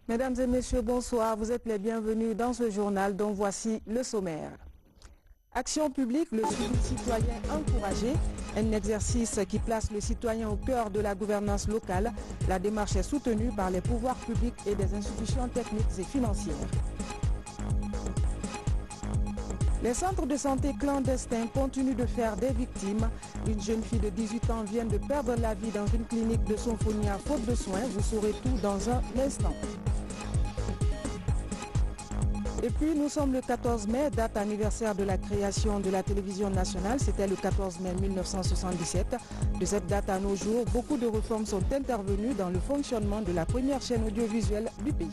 Mesdames et messieurs, bonsoir. Vous êtes les bienvenus dans ce journal dont voici le sommaire. Action publique, le suivi citoyen encouragé, un exercice qui place le citoyen au cœur de la gouvernance locale. La démarche est soutenue par les pouvoirs publics et des institutions techniques et financières. Les centres de santé clandestins continuent de faire des victimes. Une jeune fille de 18 ans vient de perdre la vie dans une clinique de Sonfonia faute de soins. Vous saurez tout dans un instant. Et puis nous sommes le 14 mai, date anniversaire de la création de la télévision nationale. C'était le 14 mai 1977. De cette date à nos jours, beaucoup de réformes sont intervenues dans le fonctionnement de la première chaîne audiovisuelle du pays.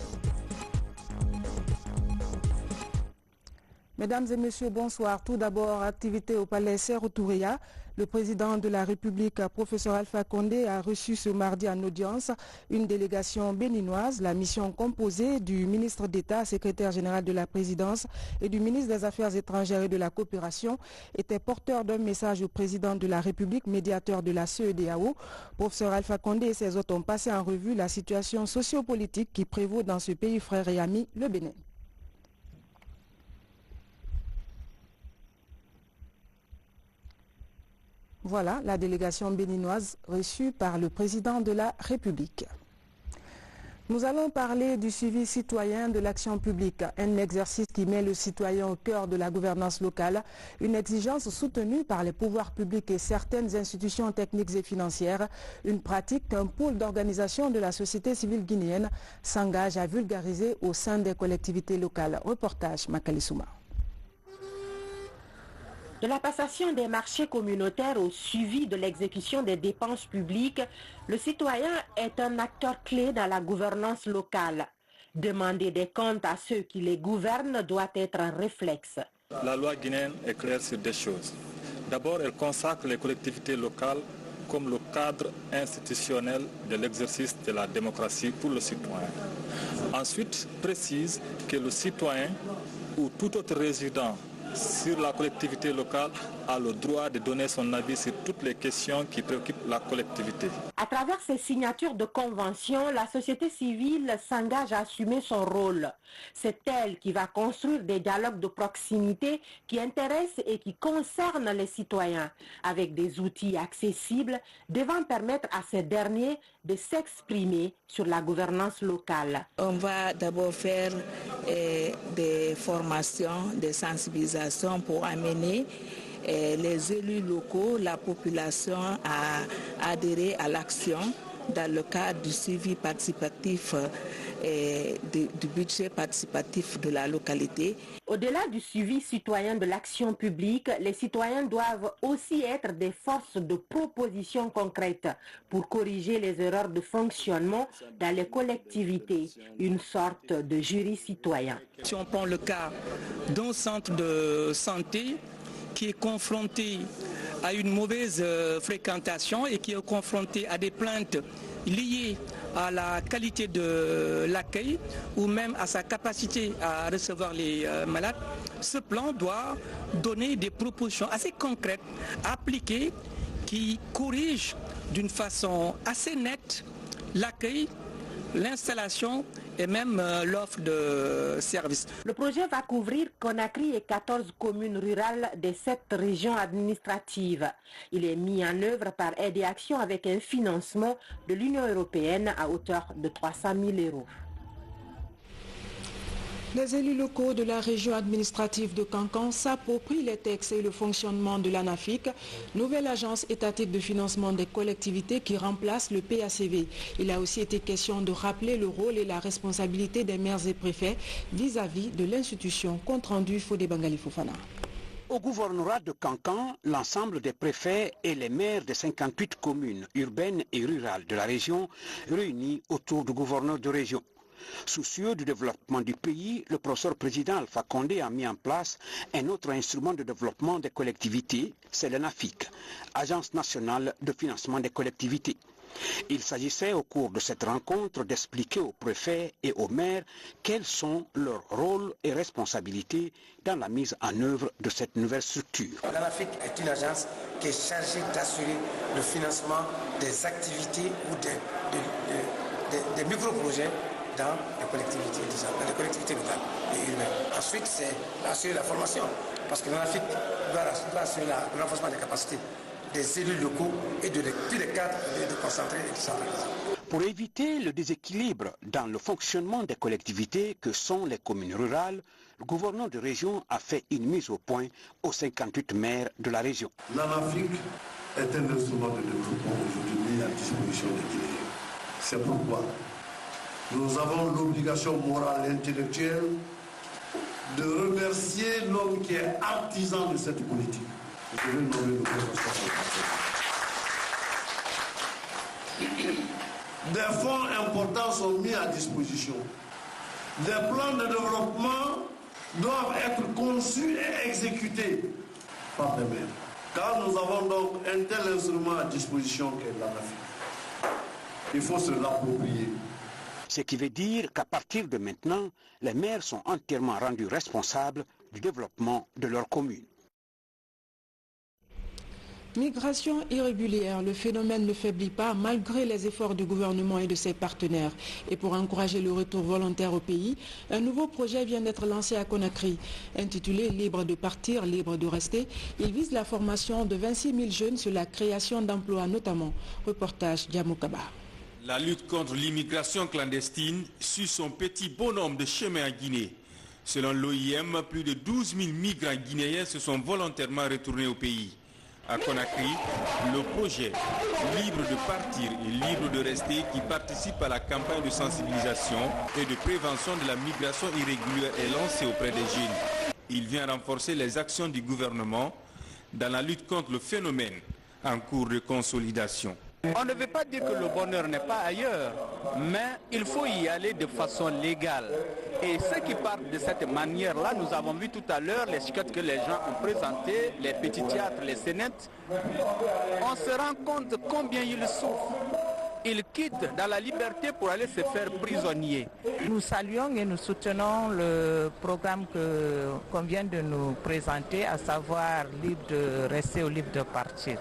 Mesdames et messieurs, bonsoir. Tout d'abord, activité au palais Sékou Touréa. Le président de la République, professeur Alpha Condé, a reçu ce mardi en audience une délégation béninoise. La mission composée du ministre d'État, secrétaire général de la présidence et du ministre des Affaires étrangères et de la coopération était porteur d'un message au président de la République, médiateur de la CEDEAO. Professeur Alpha Condé et ses hôtes ont passé en revue la situation sociopolitique qui prévaut dans ce pays frère et ami, le Bénin. Voilà la délégation béninoise reçue par le président de la République. Nous allons parler du suivi citoyen de l'action publique, un exercice qui met le citoyen au cœur de la gouvernance locale, une exigence soutenue par les pouvoirs publics et certaines institutions techniques et financières, une pratique qu'un pôle d'organisation de la société civile guinéenne s'engage à vulgariser au sein des collectivités locales. Reportage Makalissouma. De la passation des marchés communautaires au suivi de l'exécution des dépenses publiques, le citoyen est un acteur clé dans la gouvernance locale. Demander des comptes à ceux qui les gouvernent doit être un réflexe. La loi guinéenne est claire sur des choses. D'abord, elle consacre les collectivités locales comme le cadre institutionnel de l'exercice de la démocratie pour le citoyen. Ensuite, précise que le citoyen ou tout autre résident sur la collectivité locale a le droit de donner son avis sur toutes les questions qui préoccupent la collectivité. À travers ces signatures de conventions, la société civile s'engage à assumer son rôle. C'est elle qui va construire des dialogues de proximité qui intéressent et qui concernent les citoyens, avec des outils accessibles devant permettre à ces derniers de s'exprimer sur la gouvernance locale. On va d'abord faire des formations, des sensibilisations pour amener les élus locaux, la population à adhérer à l'action dans le cadre du suivi participatif du budget participatif de la localité. Au-delà du suivi citoyen de l'action publique, les citoyens doivent aussi être des forces de proposition concrètes pour corriger les erreurs de fonctionnement dans les collectivités, une sorte de jury citoyen. Si on prend le cas d'un centre de santé qui est confronté à une mauvaise fréquentation et qui est confronté à des plaintes liées à la qualité de l'accueil ou même à sa capacité à recevoir les malades, ce plan doit donner des propositions assez concrètes, appliquées, qui corrigent d'une façon assez nette l'accueil, l'installation et même l'offre de services. Le projet va couvrir Conakry et 14 communes rurales des 7 régions administratives. Il est mis en œuvre par Aide et Action avec un financement de l'Union européenne à hauteur de 300 000 €. Les élus locaux de la région administrative de Kankan s'approprient les textes et le fonctionnement de l'ANAFIC, nouvelle agence étatique de financement des collectivités qui remplace le PACV. Il a aussi été question de rappeler le rôle et la responsabilité des maires et préfets vis-à-vis de l'institution. Compte rendu Fodé Bangali Fofana. Au gouvernorat de Kankan, l'ensemble des préfets et les maires des 58 communes urbaines et rurales de la région réunis autour du gouverneur de région. Soucieux du développement du pays, le professeur président Alpha Condé a mis en place un autre instrument de développement des collectivités, c'est l'ANAFIC, Agence nationale de financement des collectivités. Il s'agissait au cours de cette rencontre d'expliquer aux préfets et aux maires quels sont leurs rôles et responsabilités dans la mise en œuvre de cette nouvelle structure. L'ANAFIC est une agence qui est chargée d'assurer le financement des activités ou des micro-projets dans les collectivités locales et urbaines. Ensuite, c'est assurer la formation, parce que l'ANAFIC doit assurer le renforcement des capacités des élus locaux et de tous les cadres de concentrer et de centraliser. Pour éviter le déséquilibre dans le fonctionnement des collectivités que sont les communes rurales, le gouverneur de région a fait une mise au point aux 58 maires de la région. L'ANAFIC est un instrument de développement aujourd'hui mis à disposition des Guinéens. C'est pourquoi nous avons l'obligation morale et intellectuelle de remercier l'homme qui est artisan de cette politique. Je vais nommer le professeur. Des fonds importants sont mis à disposition. Des plans de développement doivent être conçus et exécutés par les maires. Car nous avons donc un tel instrument à disposition qu'est l'ANAFIC. Il faut se l'approprier. Ce qui veut dire qu'à partir de maintenant, les maires sont entièrement rendus responsables du développement de leur commune. Migration irrégulière, le phénomène ne faiblit pas malgré les efforts du gouvernement et de ses partenaires. Et pour encourager le retour volontaire au pays, un nouveau projet vient d'être lancé à Conakry. Intitulé « Libre de partir, libre de rester », il vise la formation de 26 000 jeunes sur la création d'emplois notamment. Reportage Djamoukaba. La lutte contre l'immigration clandestine suit son petit bonhomme de chemin en Guinée. Selon l'OIM, plus de 12 000 migrants guinéens se sont volontairement retournés au pays. À Conakry, le projet Libre de partir et libre de rester qui participe à la campagne de sensibilisation et de prévention de la migration irrégulière est lancé auprès des jeunes. Il vient renforcer les actions du gouvernement dans la lutte contre le phénomène en cours de consolidation. On ne veut pas dire que le bonheur n'est pas ailleurs, mais il faut y aller de façon légale. Et ceux qui partent de cette manière-là, nous avons vu tout à l'heure les sketchs que les gens ont présentés, les petits théâtres, les scénettes. On se rend compte combien ils souffrent. Ils quittent dans la liberté pour aller se faire prisonniers. Nous saluons et nous soutenons le programme qu'on vient de nous présenter, à savoir libre de rester ou libre de partir.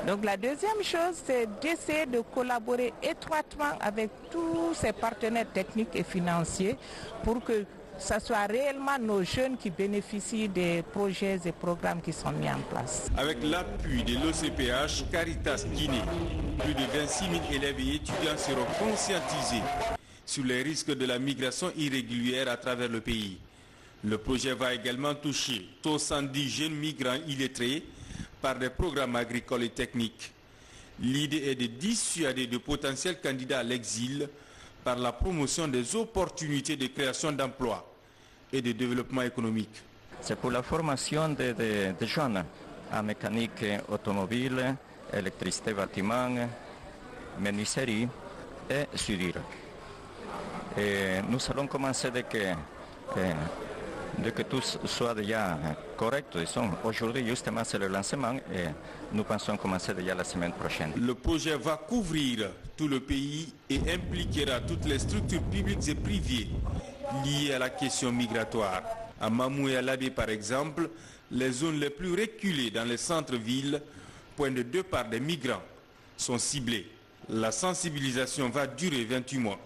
Donc la deuxième chose, c'est d'essayer de collaborer étroitement avec tous ces partenaires techniques et financiers pour que ce soit réellement nos jeunes qui bénéficient des projets et programmes qui sont mis en place. Avec l'appui de l'OCPH Caritas Guinée, plus de 26 000 élèves et étudiants seront conscientisés sur les risques de la migration irrégulière à travers le pays. Le projet va également toucher 70 jeunes migrants illettrés par des programmes agricoles et techniques. L'idée est de dissuader de potentiels candidats à l'exil par la promotion des opportunités de création d'emplois et de développement économique. C'est pour la formation des jeunes en mécanique automobile, électricité bâtiment, menuiserie et soudure. Et nous allons commencer dès que tout soit déjà correct. Aujourd'hui, justement, c'est le lancement et nous pensons commencer déjà la semaine prochaine. Le projet va couvrir tout le pays et impliquera toutes les structures publiques et privées liées à la question migratoire. À Mamou et à Labé, par exemple, les zones les plus reculées dans les centres-villes, point de départ des migrants, sont ciblées. La sensibilisation va durer 28 mois.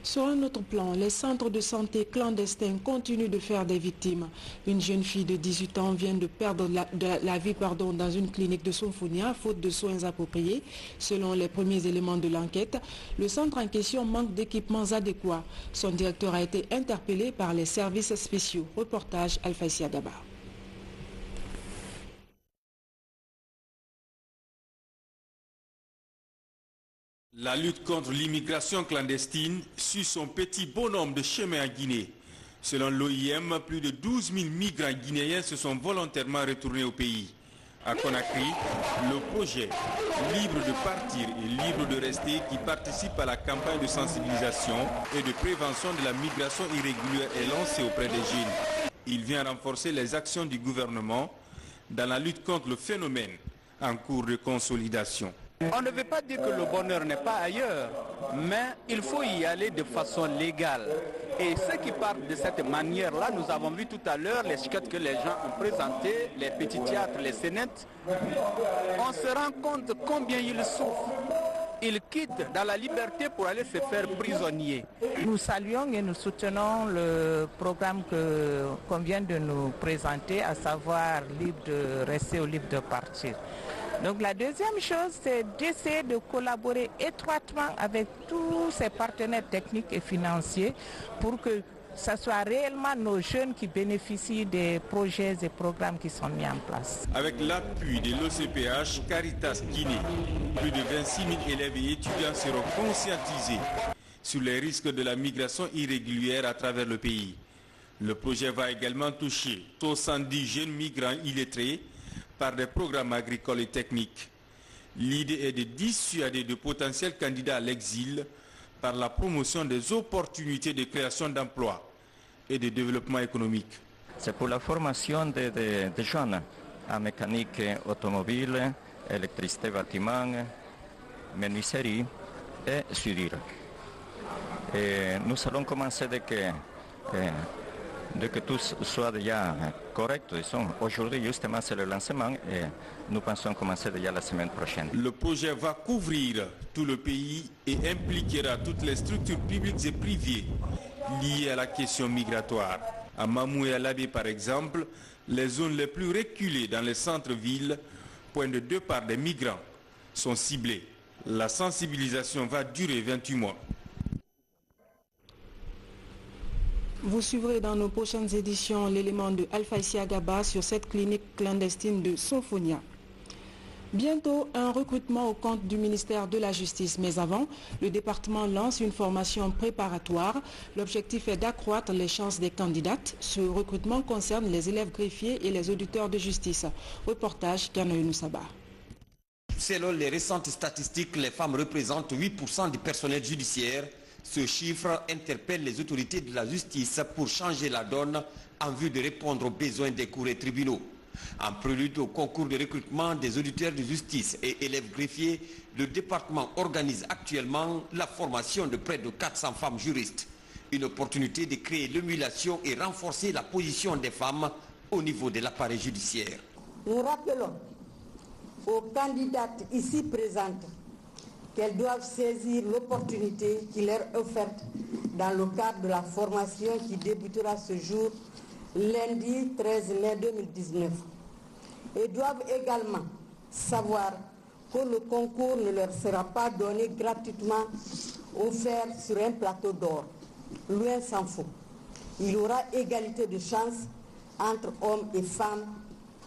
Sur un autre plan, les centres de santé clandestins continuent de faire des victimes. Une jeune fille de 18 ans vient de perdre la vie dans une clinique de Sonfonia, faute de soins appropriés. Selon les premiers éléments de l'enquête, le centre en question manque d'équipements adéquats. Son directeur a été interpellé par les services spéciaux. Reportage Alphaïsia Daba. La lutte contre l'immigration clandestine suit son petit bonhomme de chemin en Guinée. Selon l'OIM, plus de 12 000 migrants guinéens se sont volontairement retournés au pays. À Conakry, le projet Libre de partir et libre de rester qui participe à la campagne de sensibilisation et de prévention de la migration irrégulière est lancé auprès des jeunes. Il vient renforcer les actions du gouvernement dans la lutte contre le phénomène en cours de consolidation. On ne veut pas dire que le bonheur n'est pas ailleurs, mais il faut y aller de façon légale. Et ceux qui partent de cette manière-là, nous avons vu tout à l'heure les sketchs que les gens ont présentés, les petits théâtres, les scénettes. On se rend compte combien ils souffrent. ils quittent dans la liberté pour aller se faire prisonniers. Nous saluons et nous soutenons le programme qu'on vient de nous présenter, à savoir libre de rester ou libre de partir. Donc la deuxième chose, c'est d'essayer de collaborer étroitement avec tous ces partenaires techniques et financiers pour que ce soit réellement nos jeunes qui bénéficient des projets et programmes qui sont mis en place. Avec l'appui de l'OCPH Caritas Guinée, plus de 26 000 élèves et étudiants seront conscientisés sur les risques de la migration irrégulière à travers le pays. Le projet va également toucher 70 jeunes migrants illettrés par des programmes agricoles et techniques. L'idée est de dissuader de potentiels candidats à l'exil par la promotion des opportunités de création d'emplois et de développement économique. C'est pour la formation des jeunes en mécanique automobile, électricité bâtiment, menuiserie et soudure. Et nous allons commencer dès que tout soit déjà correct. Aujourd'hui, justement, c'est le lancement et nous pensons commencer déjà la semaine prochaine. Le projet va couvrir tout le pays et impliquera toutes les structures publiques et privées liées à la question migratoire. À Mamou et à Labé, par exemple, les zones les plus reculées dans les centres-villes, point de départ des migrants, sont ciblées. La sensibilisation va durer 28 mois. Vous suivrez dans nos prochaines éditions l'élément de Alpha Isiagaba sur cette clinique clandestine de Sophonia. Bientôt, un recrutement au compte du ministère de la Justice. Mais avant, le département lance une formation préparatoire. L'objectif est d'accroître les chances des candidates. Ce recrutement concerne les élèves greffiers et les auditeurs de justice. Reportage Kanoye Noussaba. Selon les récentes statistiques, les femmes représentent 8% du personnel judiciaire. Ce chiffre interpelle les autorités de la justice pour changer la donne en vue de répondre aux besoins des cours et tribunaux. En prélude au concours de recrutement des auditeurs de justice et élèves greffiers, le département organise actuellement la formation de près de 400 femmes juristes. Une opportunité de créer l'émulation et renforcer la position des femmes au niveau de l'appareil judiciaire. Nous rappelons aux candidates ici présentes qu'elles doivent saisir l'opportunité qui leur est offerte dans le cadre de la formation qui débutera ce jour, lundi 13 mai 2019. Et doivent également savoir que le concours ne leur sera pas donné gratuitement, offert sur un plateau d'or. Loin s'en faut. Il y aura égalité de chances entre hommes et femmes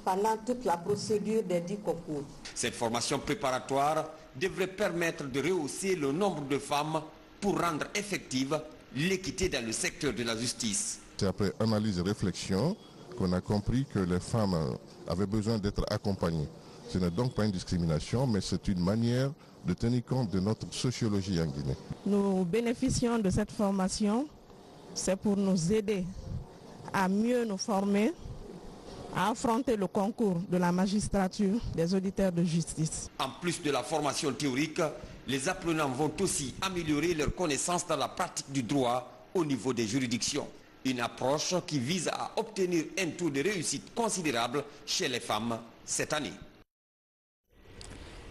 pendant toute la procédure des 10 concours. Cette formation préparatoire devrait permettre de rehausser le nombre de femmes pour rendre effective l'équité dans le secteur de la justice. C'est après analyse et réflexion qu'on a compris que les femmes avaient besoin d'être accompagnées. Ce n'est donc pas une discrimination, mais c'est une manière de tenir compte de notre sociologie en Guinée. Nous bénéficions de cette formation, c'est pour nous aider à mieux nous former, à affronter le concours de la magistrature des auditeurs de justice. En plus de la formation théorique, les apprenants vont aussi améliorer leurs connaissances dans la pratique du droit au niveau des juridictions. Une approche qui vise à obtenir un taux de réussite considérable chez les femmes cette année.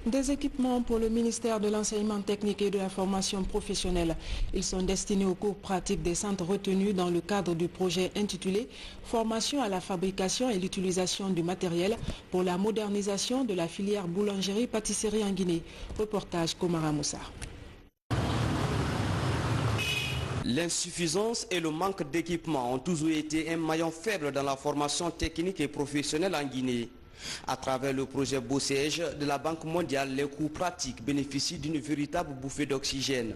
Des équipements pour le ministère de l'enseignement technique et de la formation professionnelle. Ils sont destinés aux cours pratiques des centres retenus dans le cadre du projet intitulé « Formation à la fabrication et l'utilisation du matériel pour la modernisation de la filière boulangerie-pâtisserie en Guinée ». Reportage Komara Moussa. L'insuffisance et le manque d'équipement ont toujours été un maillon faible dans la formation technique et professionnelle en Guinée. À travers le projet Bossège de la Banque mondiale, les cours pratiques bénéficient d'une véritable bouffée d'oxygène.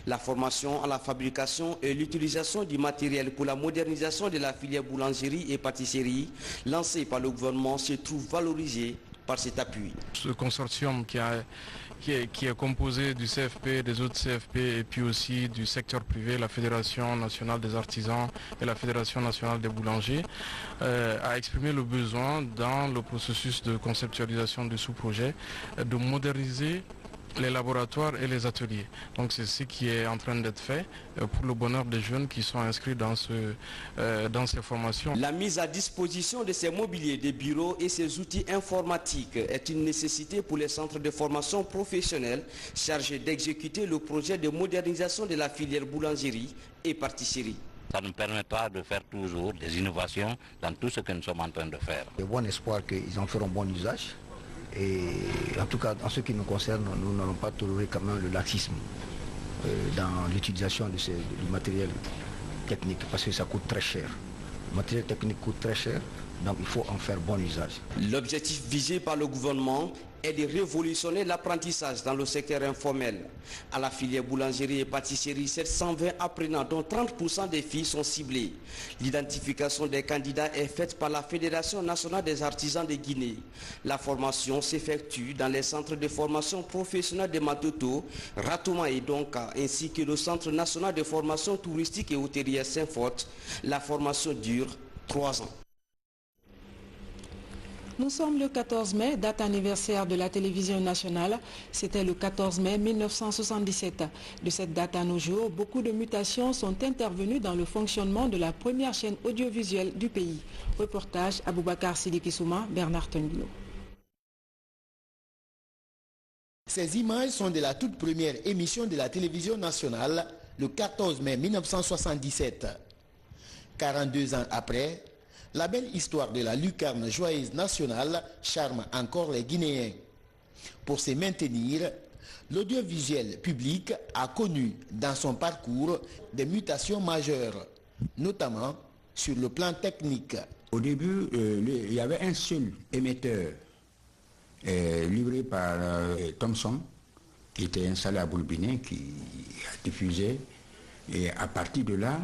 La formation à la fabrication et l'utilisation du matériel pour la modernisation de la filière boulangerie et pâtisserie lancée par le gouvernement se trouve valorisée par cet appui. Ce consortium qui est composé du CFP, des autres CFP et puis aussi du secteur privé, la Fédération nationale des artisans et la Fédération nationale des boulangers, a exprimé le besoin dans le processus de conceptualisation du sous-projet de moderniser les laboratoires et les ateliers. Donc c'est ce qui est en train d'être fait pour le bonheur des jeunes qui sont inscrits dans ces formations. La mise à disposition de ces mobiliers de bureaux et ces outils informatiques est une nécessité pour les centres de formation professionnelle chargés d'exécuter le projet de modernisation de la filière boulangerie et pâtisserie. Ça nous permettra de faire toujours des innovations dans tout ce que nous sommes en train de faire. J'ai bon espoir qu'ils en feront bon usage. Et en tout cas, en ce qui nous concerne, nous n'allons pas tolérer quand même le laxisme dans l'utilisation du matériel technique, parce que ça coûte très cher. Le matériel technique coûte très cher, donc il faut en faire bon usage. L'objectif visé par le gouvernement est de révolutionner l'apprentissage dans le secteur informel. À la filière boulangerie et pâtisserie, 720 apprenants, dont 30% des filles sont ciblées. L'identification des candidats est faite par la Fédération nationale des artisans de Guinée. La formation s'effectue dans les centres de formation professionnelle de Matoto, Ratouma et Donka, ainsi que le Centre national de formation touristique et hôtelière Saint-Fort. La formation dure 3 ans. Nous sommes le 14 mai, date anniversaire de la télévision nationale. C'était le 14 mai 1977. De cette date à nos jours, beaucoup de mutations sont intervenues dans le fonctionnement de la première chaîne audiovisuelle du pays. Reportage Aboubakar Sidiki-Souma, Bernard Tengulo. Ces images sont de la toute première émission de la télévision nationale, le 14 mai 1977. 42 ans après, la belle histoire de la lucarne joyeuse nationale charme encore les Guinéens. Pour se maintenir, l'audiovisuel public a connu dans son parcours des mutations majeures, notamment sur le plan technique. Au début, il y avait un seul émetteur livré par Thomson, qui était installé à Boulbinet, qui a diffusé. Et à partir de là,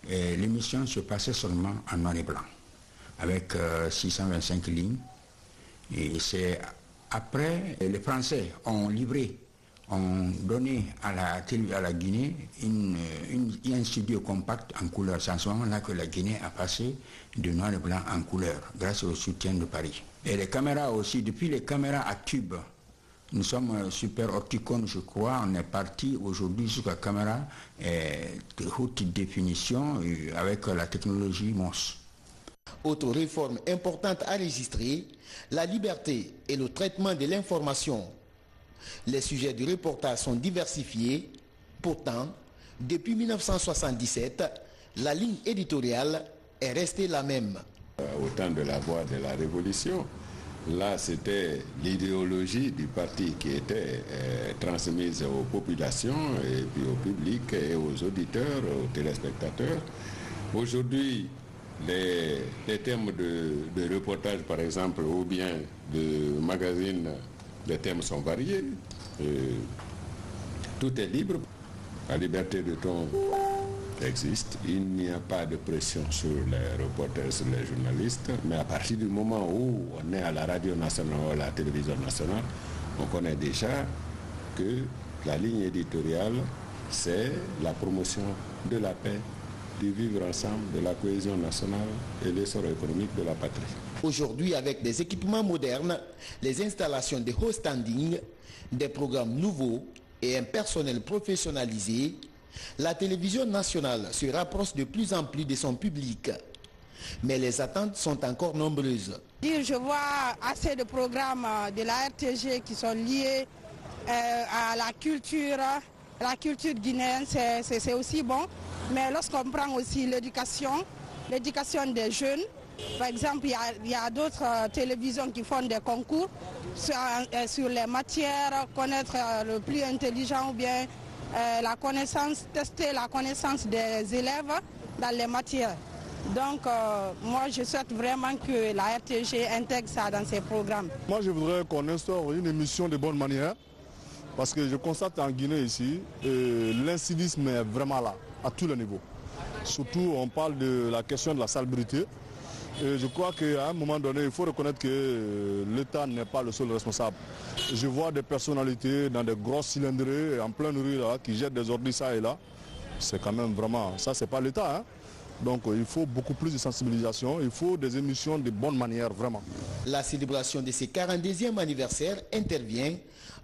l'émission se passait seulement en noir et blanc, avec 625 lignes. Et c'est après, les Français ont livré, ont donné à la Guinée un studio compact en couleur. C'est en ce moment-là que la Guinée a passé de noir et blanc en couleur, grâce au soutien de Paris. Et les caméras aussi, depuis les caméras à tube, nous sommes super opticon, je crois, on est parti aujourd'hui jusqu'à la caméra de haute définition avec la technologie MOS. Autre réforme importante à enregistrer, la liberté et le traitement de l'information. Les sujets du reportage sont diversifiés. Pourtant, depuis 1977, la ligne éditoriale est restée la même. Au temps de la voie de la révolution, là c'était l'idéologie du parti qui était transmise aux populations et puis au public et aux auditeurs, aux téléspectateurs. Aujourd'hui, les thèmes de reportage par exemple ou bien de magazine, les thèmes sont variés. Tout est libre. La liberté de ton existe. Il n'y a pas de pression sur les reporters, sur les journalistes. Mais à partir du moment où on est à la radio nationale ou à la télévision nationale, on connaît déjà que la ligne éditoriale, c'est la promotion de la paix, du vivre ensemble, de la cohésion nationale et l'essor économique de la patrie. Aujourd'hui, avec des équipements modernes, les installations de haut standing, des programmes nouveaux et un personnel professionnalisé, la télévision nationale se rapproche de plus en plus de son public. Mais les attentes sont encore nombreuses. Je vois assez de programmes de la RTG qui sont liés à la culture guinéenne, c'est aussi bon. Mais lorsqu'on prend aussi l'éducation des jeunes, par exemple, il y a d'autres télévisions qui font des concours sur les matières, connaître le plus intelligent ou bien tester la connaissance des élèves dans les matières. Donc, moi, je souhaite vraiment que la RTG intègre ça dans ses programmes. Moi, je voudrais qu'on instaure une émission de bonne manière, parce que je constate en Guinée ici, l'incivisme est vraiment là, à tous les niveaux. Surtout, on parle de la question de la salubrité. Et je crois qu'à un moment donné, il faut reconnaître que l'État n'est pas le seul responsable. Je vois des personnalités dans des grosses cylindrées, en pleine rue, là, qui jettent des ordures ça et là. C'est quand même vraiment, ça c'est pas l'État. Hein. Donc il faut beaucoup plus de sensibilisation, il faut des émissions de bonne manière, vraiment. La célébration de ce 42e anniversaire intervient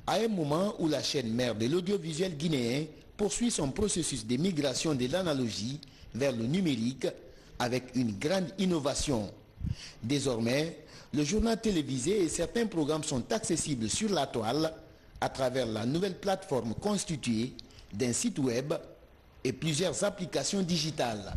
À un moment où la chaîne mère de l'audiovisuel guinéen poursuit son processus de migration de l'analogie vers le numérique avec une grande innovation. Désormais, le journal télévisé et certains programmes sont accessibles sur la toile à travers la nouvelle plateforme constituée d'un site web et plusieurs applications digitales.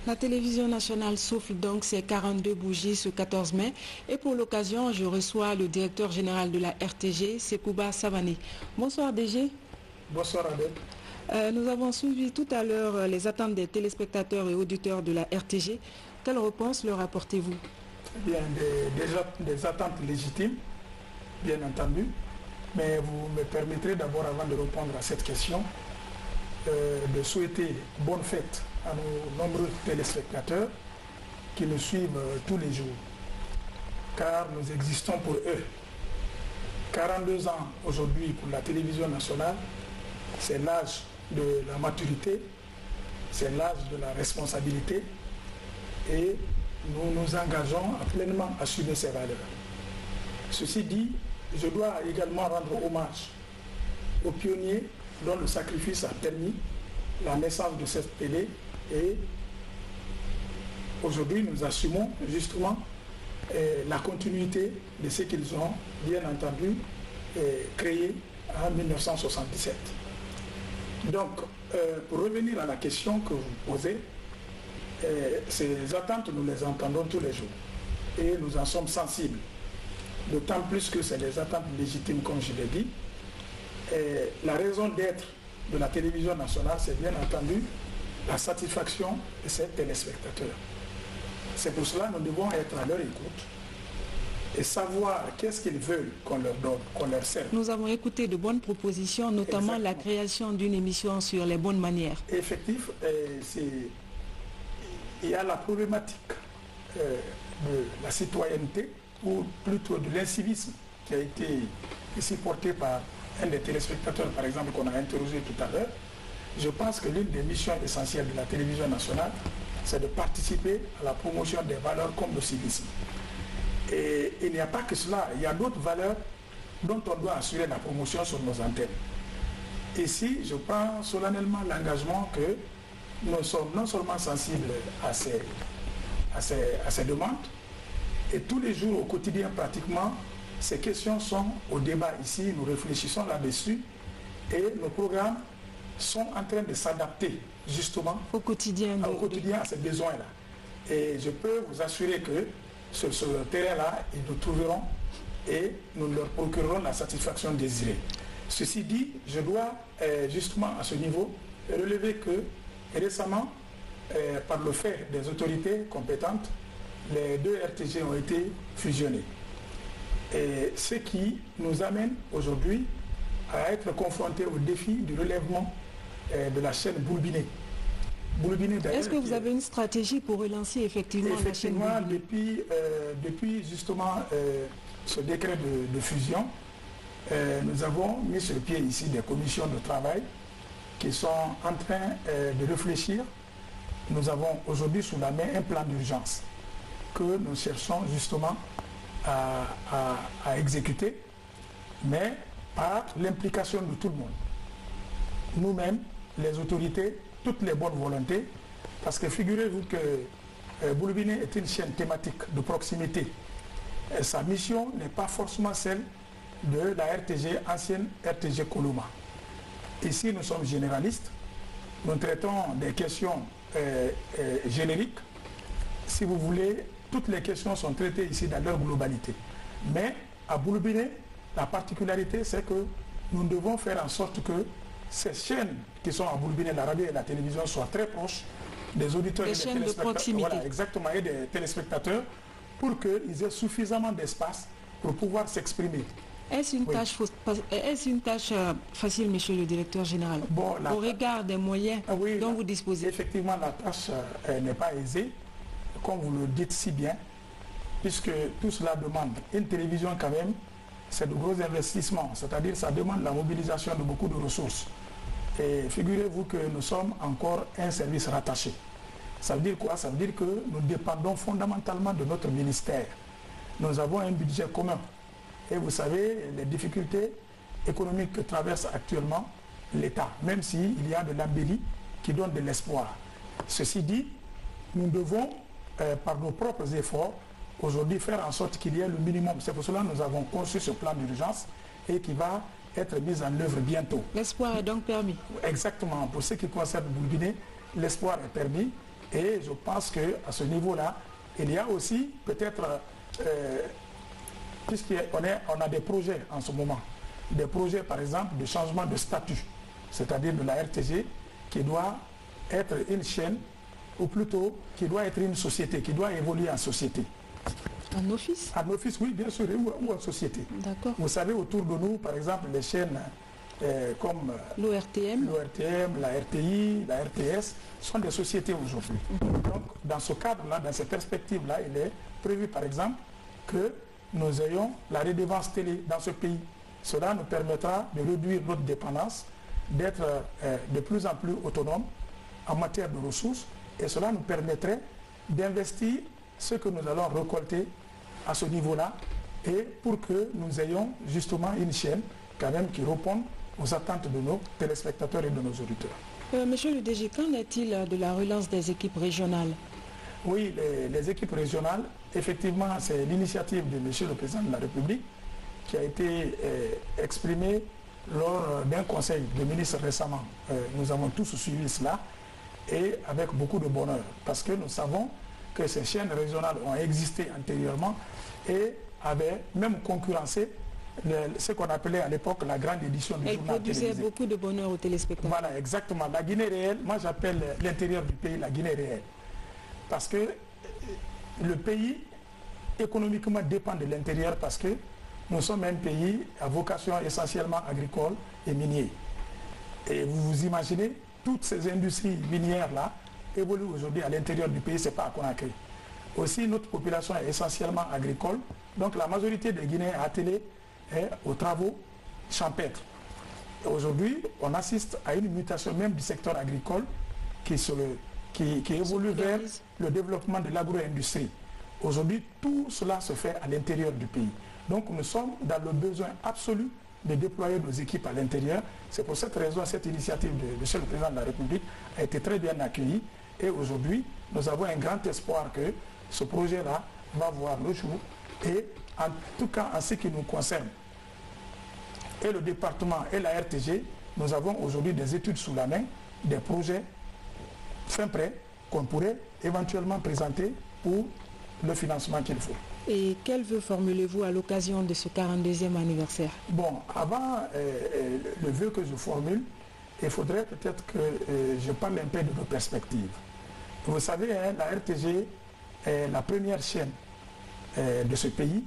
La télévision nationale souffle donc ses 42 bougies ce 14 mai et pour l'occasion, je reçois le directeur général de la RTG, Sekouba Savané. Bonsoir DG. Bonsoir Adèle. Nous avons suivi tout à l'heure les attentes des téléspectateurs et auditeurs de la RTG. Quelle réponse leur apportez-vous? Bien, des attentes légitimes, bien entendu, mais vous me permettrez d'abord, avant de répondre à cette question, de souhaiter bonne fête à nos nombreux téléspectateurs qui nous suivent tous les jours, car nous existons pour eux. 42 ans aujourd'hui pour la télévision nationale, c'est l'âge de la maturité, c'est l'âge de la responsabilité et nous nous engageons à pleinement assumer ces valeurs. Ceci dit, je dois également rendre hommage aux pionniers dont le sacrifice a permis la naissance de cette télé et aujourd'hui nous assumons justement la continuité de ce qu'ils ont bien entendu créé en 1977. Donc, pour revenir à la question que vous posez, ces attentes, nous les entendons tous les jours et nous en sommes sensibles. D'autant plus que c'est des attentes légitimes, comme je l'ai dit. La raison d'être de la télévision nationale, c'est bien entendu la satisfaction de ses téléspectateurs. C'est pour cela que nous devons être à leur écoute et savoir qu'est-ce qu'ils veulent qu'on leur donne, qu'on leur serve. Nous avons écouté de bonnes propositions, notamment la création d'une émission sur les bonnes manières. Effectif, il y a la problématique de la citoyenneté, ou plutôt de l'incivisme qui a été ici porté par un des téléspectateurs, par exemple, qu'on a interrogé tout à l'heure. Je pense que l'une des missions essentielles de la télévision nationale, c'est de participer à la promotion des valeurs comme le civisme. Et il n'y a pas que cela, il y a d'autres valeurs dont on doit assurer la promotion sur nos antennes. Ici, je prends solennellement l'engagement que nous sommes non seulement sensibles à ces demandes, et tous les jours au quotidien pratiquement, ces questions sont au débat ici, nous réfléchissons là-dessus et nos programmes sont en train de s'adapter justement au quotidien à ces besoins-là. Et je peux vous assurer que sur ce terrain-là, ils nous trouveront et nous leur procurerons la satisfaction désirée. Ceci dit, je dois justement à ce niveau relever que récemment, par le fait des autorités compétentes, les deux RTG ont été fusionnés. Et ce qui nous amène aujourd'hui à être confrontés au défi du relèvement de la chaîne Boulbiné. Est-ce que vous avez une stratégie pour relancer effectivement la chaîne Boulbiné? Depuis justement ce décret de fusion, nous avons mis sur pied ici des commissions de travail qui sont en train de réfléchir. Nous avons aujourd'hui sous la main un plan d'urgence que nous cherchons justement à exécuter, mais par l'implication de tout le monde. Nous-mêmes, les autorités, toutes les bonnes volontés, parce que figurez-vous que Boulbiné est une chaîne thématique de proximité. Et sa mission n'est pas forcément celle de la RTG, ancienne RTG Koloma. Ici, nous sommes généralistes, nous traitons des questions génériques. Si vous voulez, toutes les questions sont traitées ici dans leur globalité. Mais à Boulbiné, la particularité, c'est que nous devons faire en sorte que ces chaînes qui sont à Boulbiné, la radio et la télévision, soient très proches des auditeurs et des téléspectateurs. De proximité. Voilà, exactement, et des téléspectateurs, pour qu'ils aient suffisamment d'espace pour pouvoir s'exprimer. Est-ce une tâche facile, monsieur le directeur général, au regard des moyens dont vous disposez? Effectivement, la tâche n'est pas aisée, comme vous le dites si bien, puisque tout cela demande une télévision quand même, c'est de gros investissements, c'est-à-dire ça demande la mobilisation de beaucoup de ressources. Et figurez-vous que nous sommes encore un service rattaché. Ça veut dire quoi? Ça veut dire que nous dépendons fondamentalement de notre ministère. Nous avons un budget commun Et vous savez, les difficultés économiques que traverse actuellement l'État, même s'il y a de l'embellie qui donne de l'espoir. Ceci dit, nous devons, par nos propres efforts, aujourd'hui faire en sorte qu'il y ait le minimum. C'est pour cela que nous avons conçu ce plan d'urgence et qui va être mis en œuvre bientôt. L'espoir est donc permis. Exactement. Pour ce qui concerne Boulbiné, l'espoir est permis. Et je pense qu'à ce niveau-là, il y a aussi peut-être, puisqu'on a des projets en ce moment, des projets par exemple de changement de statut, c'est-à-dire de la RTG, qui doit être une chaîne, ou plutôt qui doit être une société, qui doit évoluer en société. En office? En office, oui, bien sûr, ou en société. D'accord. Vous savez, autour de nous, par exemple, les chaînes comme l'ORTM, la RTI, la RTS, sont des sociétés aujourd'hui. Donc, dans ce cadre-là, dans cette perspective-là, il est prévu, par exemple, que nous ayons la redevance télé dans ce pays. Cela nous permettra de réduire notre dépendance, d'être de plus en plus autonome en matière de ressources, et cela nous permettrait d'investir ce que nous allons récolter à ce niveau-là, et pour que nous ayons justement une chaîne quand même qui réponde aux attentes de nos téléspectateurs et de nos auditeurs. Monsieur le DG, qu'en est-il de la relance des équipes régionales? Oui, les équipes régionales, effectivement, c'est l'initiative de Monsieur le Président de la République qui a été exprimée lors d'un conseil de ministres récemment. Nous avons tous suivi cela et avec beaucoup de bonheur, parce que nous savons que ces chaînes régionales ont existé antérieurement et avaient même concurrencé ce qu'on appelait à l'époque la grande édition du journal télévisé. Elle produisait beaucoup de bonheur aux téléspectateurs. Voilà, exactement. La Guinée réelle, moi j'appelle l'intérieur du pays la Guinée réelle. Parce que le pays économiquement dépend de l'intérieur, parce que nous sommes un pays à vocation essentiellement agricole et minier. Et vous vous imaginez, toutes ces industries minières-là évoluent aujourd'hui à l'intérieur du pays, ce n'est pas à Conakry. Aussi, notre population est essentiellement agricole, donc la majorité des Guinéens attelés aux travaux champêtres. Aujourd'hui, on assiste à une mutation même du secteur agricole qui évolue vers le développement de l'agro-industrie. Aujourd'hui, tout cela se fait à l'intérieur du pays. Donc nous sommes dans le besoin absolu de déployer nos équipes à l'intérieur. C'est pour cette raison, cette initiative de M. le Président de la République a été très bien accueillie. Et aujourd'hui, nous avons un grand espoir que ce projet-là va voir le jour. Et en tout cas, en ce qui nous concerne, et le département et la RTG, nous avons aujourd'hui des études sous la main, des projets fin prêts qu'on pourrait éventuellement présenter pour le financement qu'il faut. Et quel vœu formulez-vous à l'occasion de ce 42e anniversaire? Bon, avant le vœu que je formule, il faudrait peut-être que je parle un peu de nos perspectives. Vous savez, la RTG est la première chaîne de ce pays,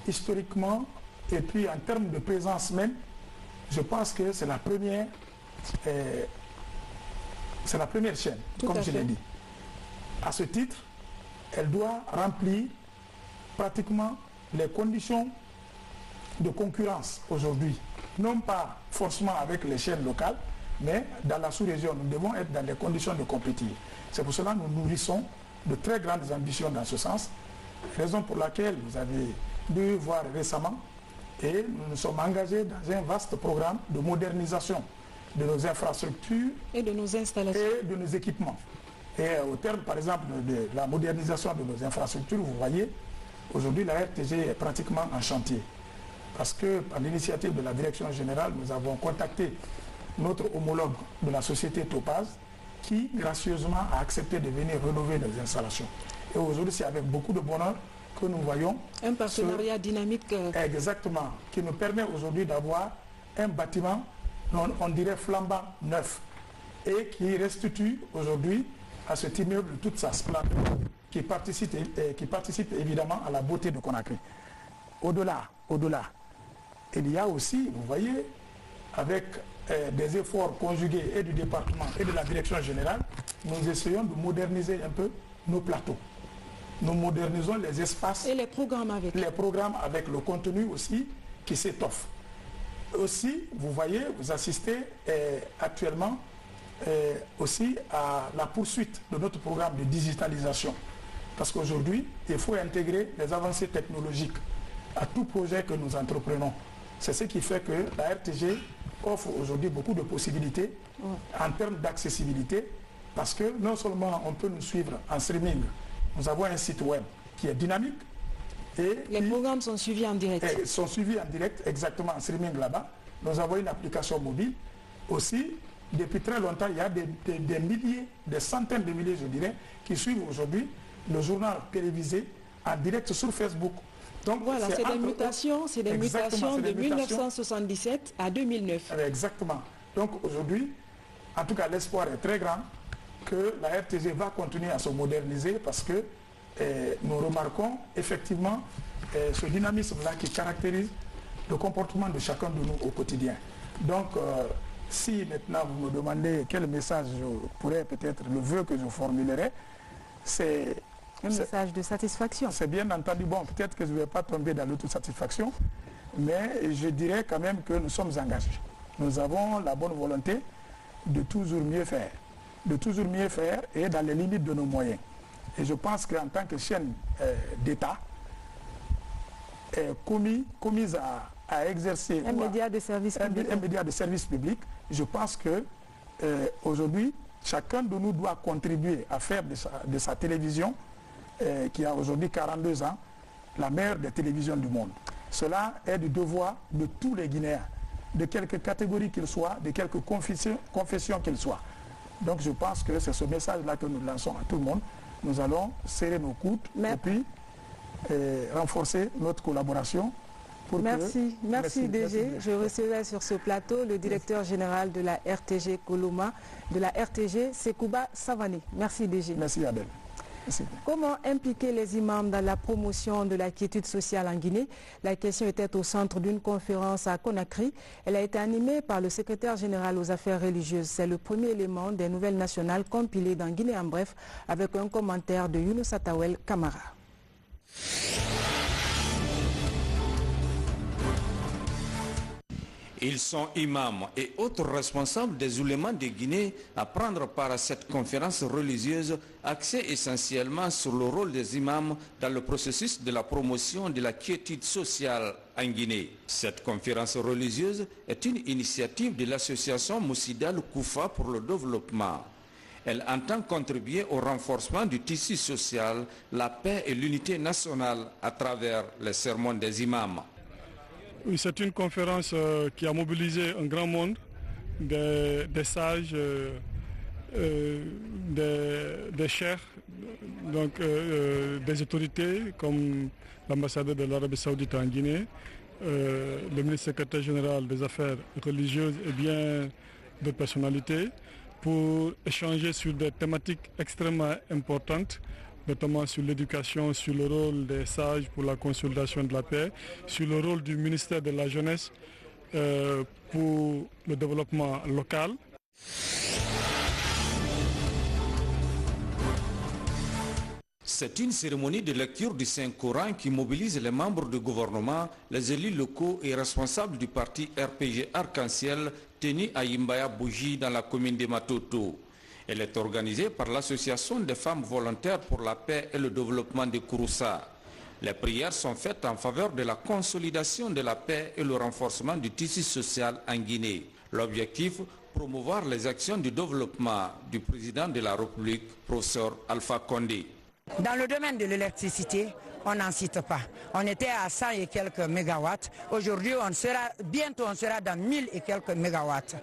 historiquement, et puis en termes de présence même, je pense que c'est la première chaîne, comme je l'ai dit. À ce titre, elle doit remplir pratiquement les conditions de concurrence aujourd'hui, non pas forcément avec les chaînes locales, mais dans la sous-région, nous devons être dans les conditions de compétir. C'est pour cela que nous nourrissons de très grandes ambitions dans ce sens, raison pour laquelle vous avez dû voir récemment, et nous nous sommes engagés dans un vaste programme de modernisation de nos infrastructures et de nos installations et de nos équipements. Et au terme, par exemple, de la modernisation de nos infrastructures, vous voyez, aujourd'hui, la RTG est pratiquement en chantier. Parce que, par l'initiative de la direction générale, nous avons contacté notre homologue de la société Topaz, qui, gracieusement, a accepté de venir rénover nos installations. Et aujourd'hui, c'est avec beaucoup de bonheur que nous voyons un partenariat dynamique. Exactement, qui nous permet aujourd'hui d'avoir un bâtiment, on dirait flambant neuf, et qui restitue aujourd'hui à cet immeuble toute sa splendeur, qui participe évidemment à la beauté de Conakry. Au-delà, il y a aussi, vous voyez, avec des efforts conjugués et du département et de la direction générale, nous essayons de moderniser un peu nos plateaux. Nous modernisons les espaces. Et les programmes avec. Les programmes avec le contenu aussi qui s'étoffe. Aussi, vous voyez, vous assistez actuellement aussi à la poursuite de notre programme de digitalisation. Parce qu'aujourd'hui, il faut intégrer les avancées technologiques à tout projet que nous entreprenons. C'est ce qui fait que la RTG offre aujourd'hui beaucoup de possibilités en termes d'accessibilité, parce que non seulement on peut nous suivre en streaming, nous avons un site web qui est dynamique. Et les programmes sont suivis en direct. Sont suivis en direct, exactement, en streaming là-bas. Nous avons une application mobile. Aussi, depuis très longtemps, il y a des milliers, des centaines de milliers, je dirais, qui suivent aujourd'hui le journal télévisé en direct sur Facebook. Donc voilà, c'est des mutations de 1977 à 2009. Exactement. Donc aujourd'hui, en tout cas, l'espoir est très grand que la RTG va continuer à se moderniser, parce que nous remarquons effectivement ce dynamisme-là qui caractérise le comportement de chacun de nous au quotidien. Donc, si maintenant vous me demandez quel message je pourrais peut-être, le vœu que je formulerai, c'est un message de satisfaction. C'est bien entendu. Bon, peut-être que je ne vais pas tomber dans l'autosatisfaction, mais je dirais quand même que nous sommes engagés. Nous avons la bonne volonté de toujours mieux faire. De toujours mieux faire et dans les limites de nos moyens. Et je pense qu'en tant que chaîne d'État, commise à exercer un média de service public. Un média de service public, je pense que aujourd'hui, chacun de nous doit contribuer à faire de sa télévision, qui a aujourd'hui 42 ans, la meilleure des télévisions du monde. Cela est du devoir de tous les Guinéens, de quelque catégorie qu'ils soient, de quelque confession qu'ils soient. Donc je pense que c'est ce message-là que nous lançons à tout le monde. Nous allons serrer nos coudes et puis renforcer notre collaboration. Merci DG. Je recevais sur ce plateau le directeur général de la RTG Koloma, de la RTG Sekouba Savané. Merci DG. Merci Adèle. Merci. Comment impliquer les imams dans la promotion de la quiétude sociale en Guinée? La question était au centre d'une conférence à Conakry. Elle a été animée par le secrétaire général aux affaires religieuses. C'est le premier élément des nouvelles nationales compilées dans Guinée en bref, avec un commentaire de Younous Atawel Kamara. Ils sont imams et autres responsables des oulémas de Guinée à prendre part à cette conférence religieuse axée essentiellement sur le rôle des imams dans le processus de la promotion de la quiétude sociale en Guinée. Cette conférence religieuse est une initiative de l'association Moussidal Koufa pour le développement. Elle entend contribuer au renforcement du tissu social, la paix et l'unité nationale à travers les sermons des imams. Oui, c'est une conférence qui a mobilisé un grand monde, des sages, des cheikhs, donc des autorités comme l'ambassadeur de l'Arabie Saoudite en Guinée, le ministre secrétaire général des affaires religieuses et bien d'autres personnalités, pour échanger sur des thématiques extrêmement importantes, notamment sur l'éducation, sur le rôle des sages pour la consolidation de la paix, sur le rôle du ministère de la Jeunesse pour le développement local. C'est une cérémonie de lecture du Saint-Coran qui mobilise les membres du gouvernement, les élus locaux et responsables du parti RPG Arc-en-Ciel tenu à Yimbaya Bougie dans la commune de Matoto. Elle est organisée par l'Association des femmes volontaires pour la paix et le développement de Kouroussa. Les prières sont faites en faveur de la consolidation de la paix et le renforcement du tissu social en Guinée. L'objectif, promouvoir les actions de développement du président de la République, professeur Alpha Condé. Dans le domaine de l'électricité, on n'en cite pas. On était à 100 et quelques mégawatts. Aujourd'hui, bientôt on sera dans 1000 et quelques mégawatts.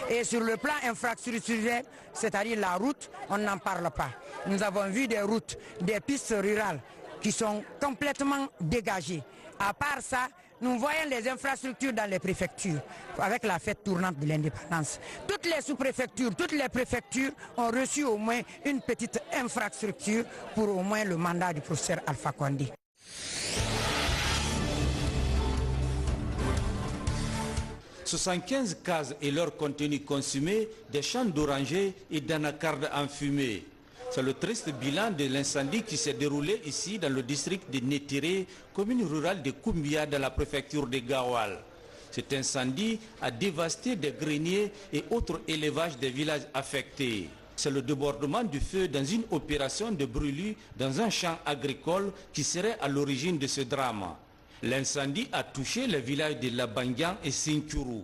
Et sur le plan infrastructurel, c'est-à-dire la route, on n'en parle pas. Nous avons vu des routes, des pistes rurales qui sont complètement dégagées. À part ça, nous voyons les infrastructures dans les préfectures, avec la fête tournante de l'indépendance. Toutes les sous-préfectures, toutes les préfectures ont reçu au moins une petite infrastructure pour au moins le mandat du professeur Alpha Condé. « 75 cases et leur contenu consumé, des champs d'orangers et d'anacardes enfumées. C'est le triste bilan de l'incendie qui s'est déroulé ici dans le district de Nétiré, commune rurale de Koumbia dans la préfecture de Gawal. Cet incendie a dévasté des greniers et autres élevages des villages affectés. C'est le débordement du feu dans une opération de brûlure dans un champ agricole qui serait à l'origine de ce drame. L'incendie a touché les villages de Labangan et Sinkuru.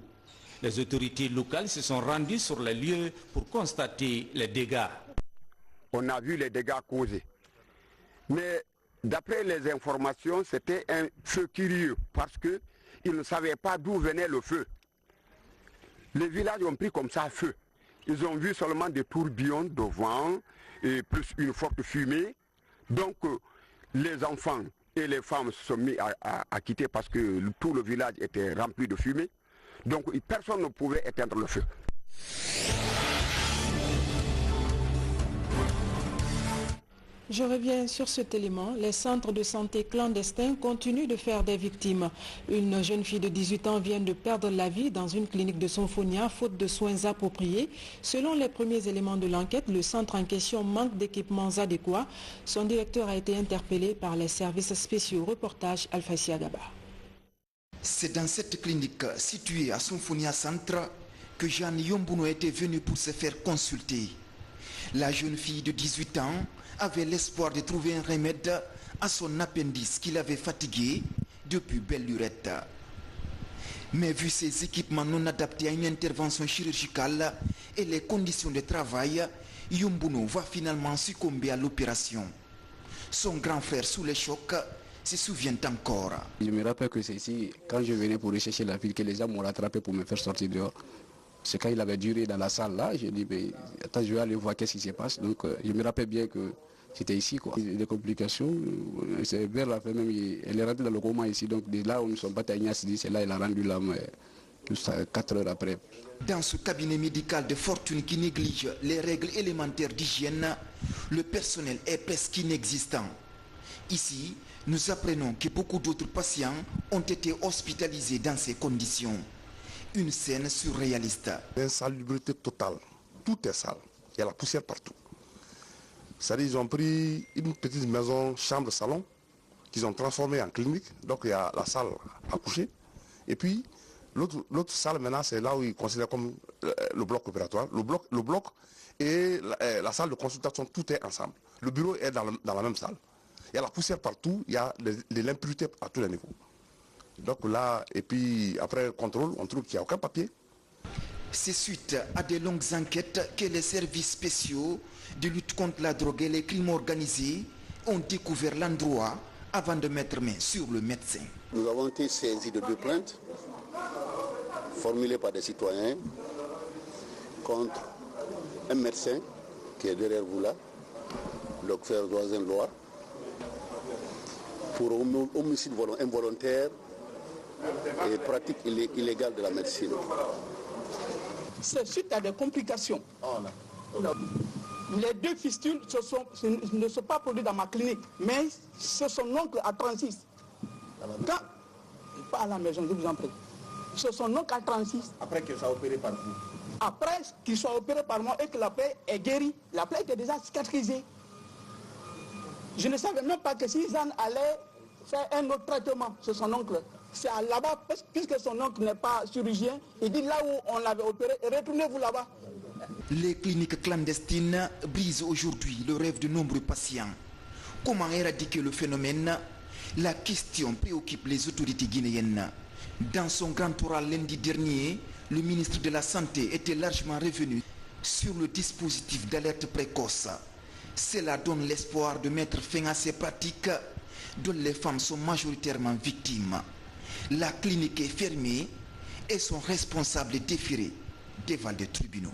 Les autorités locales se sont rendues sur les lieux pour constater les dégâts. On a vu les dégâts causés. Mais d'après les informations, c'était un feu curieux parce qu'ils ne savaient pas d'où venait le feu. Les villages ont pris comme ça feu. Ils ont vu seulement des tourbillons de vent et plus une forte fumée. Donc les enfants et les femmes se sont mis à quitter parce que tout le village était rempli de fumée. Donc personne ne pouvait éteindre le feu. Je reviens sur cet élément. Les centres de santé clandestins continuent de faire des victimes. Une jeune fille de 18 ans vient de perdre la vie dans une clinique de Sonfonia faute de soins appropriés. Selon les premiers éléments de l'enquête, le centre en question manque d'équipements adéquats. Son directeur a été interpellé par les services spéciaux. Reportage Alphaïsia Gaba. C'est dans cette clinique située à Sonfonia Centre que Jeanne Yombuno était venue pour se faire consulter. La jeune fille de 18 ans avait l'espoir de trouver un remède à son appendice qui l'avait fatigué depuis belle lurette. Mais vu ses équipements non adaptés à une intervention chirurgicale et les conditions de travail, Yombuno va finalement succomber à l'opération. Son grand frère sous le choc se souvient encore. Je me rappelle que c'est ici, quand je venais pour rechercher la fille, que les gens m'ont rattrapé pour me faire sortir dehors. C'est quand il avait duré dans la salle là, j'ai dit, mais attends, je vais aller voir qu'est-ce qui se passe. Donc je me rappelle bien que c'était ici, quoi. Des complications, c'est vers la fin même, elle est rentrée dans le coma ici, donc de là où nous sommes partis à Ignace, c'est là elle a rendu l'âme 4 heures après. Dans ce cabinet médical de fortune qui néglige les règles élémentaires d'hygiène, le personnel est presque inexistant. Ici, nous apprenons que beaucoup d'autres patients ont été hospitalisés dans ces conditions. Une scène surréaliste. Insalubrité totale, tout est sale, il y a la poussière partout. C'est-à-dire qu'ils ont pris une petite maison, chambre-salon, qu'ils ont transformée en clinique, donc il y a la salle à coucher. Et puis l'autre salle maintenant, c'est là où ils considèrent comme le bloc opératoire. Le bloc et la salle de consultation, tout est ensemble. Le bureau est dans la même salle. Il y a la poussière partout, il y a de l'impurité à tous les niveaux. Donc là, et puis après le contrôle, on trouve qu'il n'y a aucun papier. C'est suite à de longues enquêtes que les services spéciaux de lutte contre la drogue et les crimes organisés ont découvert l'endroit avant de mettre main sur le médecin. Nous avons été saisis de 2 plaintes formulées par des citoyens contre un médecin qui est derrière vous là, le docteur Zoisin Loire, pour homicide involontaire et pratique illégale de la médecine. C'est suite à des complications. Les 2 fistules ne sont pas produites dans ma clinique, mais c'est son oncle à 36. Pas à la maison, je vous en prie. C'est son oncle à 36. Après qu'il soit opéré par vous? Après qu'il soit opéré par moi et que la plaie est guérie, la plaie était déjà cicatrisée. Je ne savais même pas que Suzanne allait faire un autre traitement, c'est son oncle. C'est là-bas, puisque son oncle n'est pas chirurgien, il dit là où on l'avait opéré, retournez-vous là-bas. Les cliniques clandestines brisent aujourd'hui le rêve de nombreux patients. Comment éradiquer le phénomène? La question préoccupe les autorités guinéennes. Dans son grand oral lundi dernier, le ministre de la Santé était largement revenu sur le dispositif d'alerte précoce. Cela donne l'espoir de mettre fin à ces pratiques dont les femmes sont majoritairement victimes. La clinique est fermée et son responsable est déféré devant des tribunaux.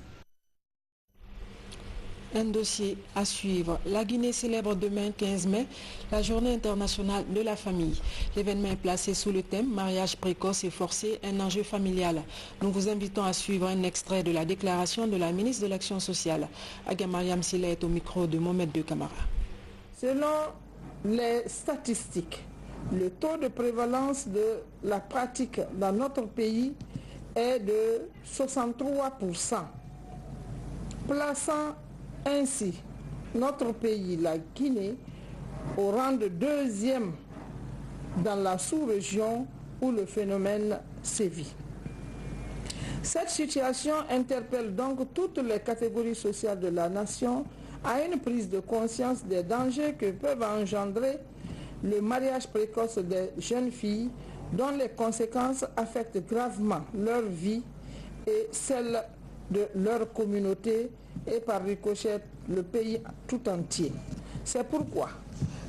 Un dossier à suivre. La Guinée célèbre demain 15 mai la journée internationale de la famille. L'événement est placé sous le thème mariage précoce et forcé, un enjeu familial. Nous vous invitons à suivre un extrait de la déclaration de la ministre de l'Action sociale. Aga Mariam Silla est au micro de Mohamed De Camara. Selon les statistiques, le taux de prévalence de la pratique dans notre pays est de 63%, plaçant ainsi notre pays, la Guinée, au rang de 2e dans la sous-région où le phénomène sévit. Cette situation interpelle donc toutes les catégories sociales de la nation à une prise de conscience des dangers que peuvent engendrer le mariage précoce des jeunes filles dont les conséquences affectent gravement leur vie et celle de leur communauté et par ricochet le pays tout entier. C'est pourquoi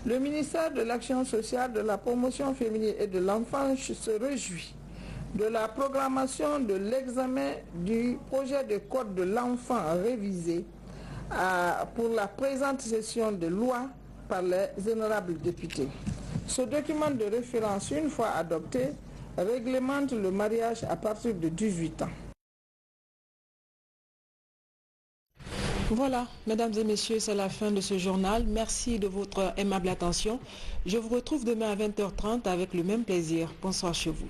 le ministère de l'Action sociale, de la promotion féminine et de l'enfance se réjouit de la programmation de l'examen du projet de code de l'enfant révisé pour la présente session de loi par les honorables députés. Ce document de référence, une fois adopté, réglemente le mariage à partir de 18 ans. Voilà, mesdames et messieurs, c'est la fin de ce journal. Merci de votre aimable attention. Je vous retrouve demain à 20h30 avec le même plaisir. Bonsoir chez vous.